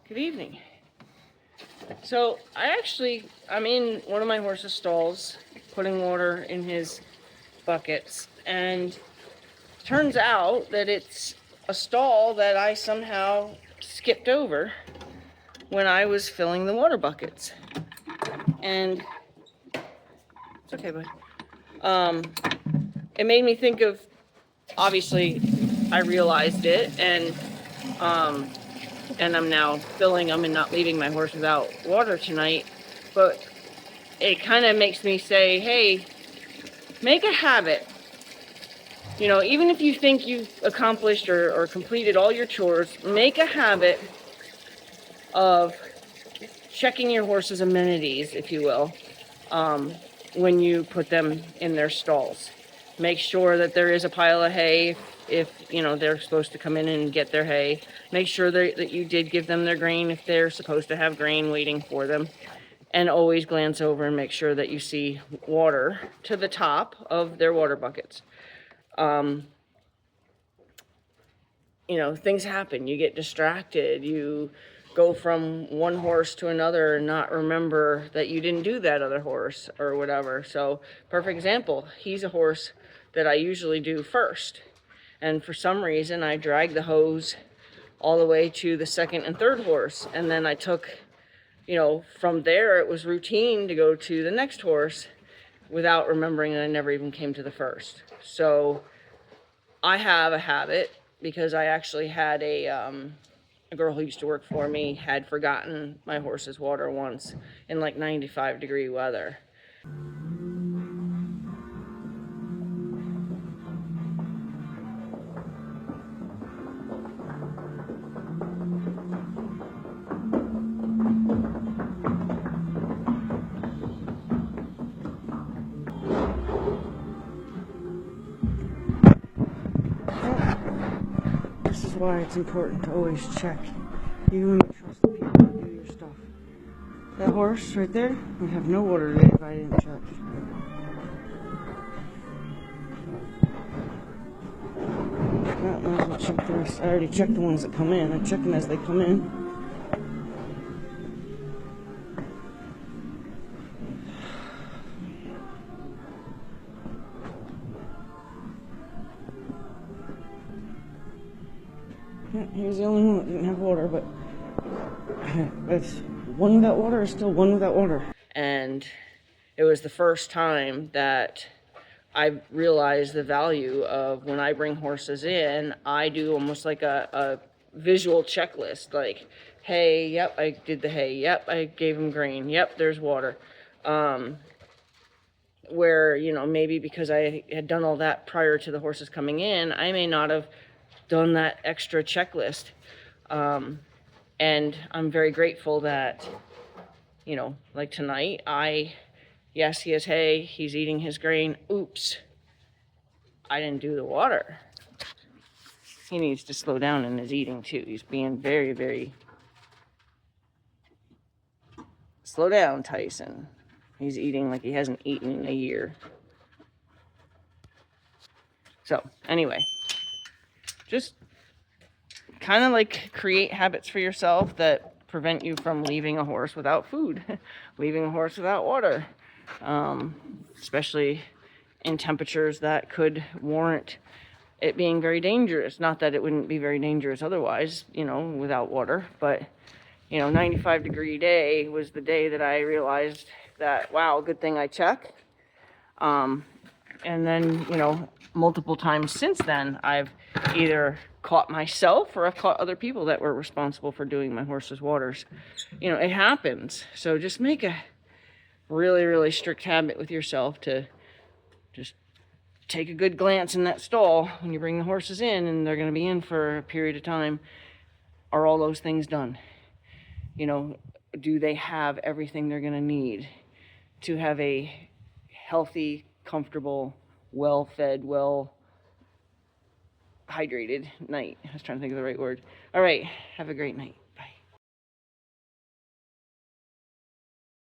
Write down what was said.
Good evening. So I'm in one of my horse's stalls, putting water in his buckets, and turns out that it's a stall that I somehow skipped over when I was filling the water buckets. And it's okay, bud. It made me think of, obviously, I realized it, and I'm now filling them and not leaving my horse without water tonight. But it kind of makes me say, hey, make a habit. You know, even if you think you've accomplished or completed all your chores, make a habit of checking your horse's amenities, if you will, when you put them in their stalls. Make sure that there is a pile of hay if you know they're supposed to come in and get their hay. Make sure that you did give them their grain if they're supposed to have grain waiting for them. And always glance over and make sure that you see water to the top of their water buckets. You know, things happen. You get distracted. You go from one horse to another and not remember that you didn't do that other horse or whatever. So, perfect example, he's a horse that I usually do first. And for some reason, I dragged the hose all the way to the second and third horse. And then I took, you know, from there, it was routine to go to the next horse without remembering that I never even came to the first. So I have a habit because I actually had a girl who used to work for me had forgotten my horse's water once in like 95-degree weather. This is why it's important to always check, even when you trust the people to do your stuff. That horse right there would have no water today if I didn't check. Well, might as well check the rest. I already checked the ones that come in. I check them as they come in. Here's the only one that didn't have water, but that's one without water is still one without water. And it was the first time that I realized the value of when I bring horses in, I do almost like a visual checklist. Like, hey, yep, I did the hay. Yep, I gave him grain. Yep, there's water. Where, you know, maybe because I had done all that prior to the horses coming in, I may not have done that extra checklist. And I'm very grateful that, you know, like tonight, yes, he has hay, he's eating his grain. Oops, I didn't do the water. He needs to slow down in his eating too. He's being very, very... Slow down, Tyson. He's eating like he hasn't eaten in a year. So, anyway, just kind of like create habits for yourself that prevent you from leaving a horse without food, leaving a horse without water, especially in temperatures that could warrant it being very dangerous. Not that it wouldn't be very dangerous otherwise, you know, without water, but, you know, 95-degree day was the day that I realized that, wow, good thing I check. And then, you know, multiple times since then, I've either caught myself or I've caught other people that were responsible for doing my horse's waters. You know, it happens. So just make a really, really strict habit with yourself to just take a good glance in that stall when you bring the horses in, and they're going to be in for a period of time. Are all those things done? You know, do they have everything they're going to need to have a healthy, comfortable, well-fed, well-hydrated night? I was trying to think of the right word. All right, have a great night.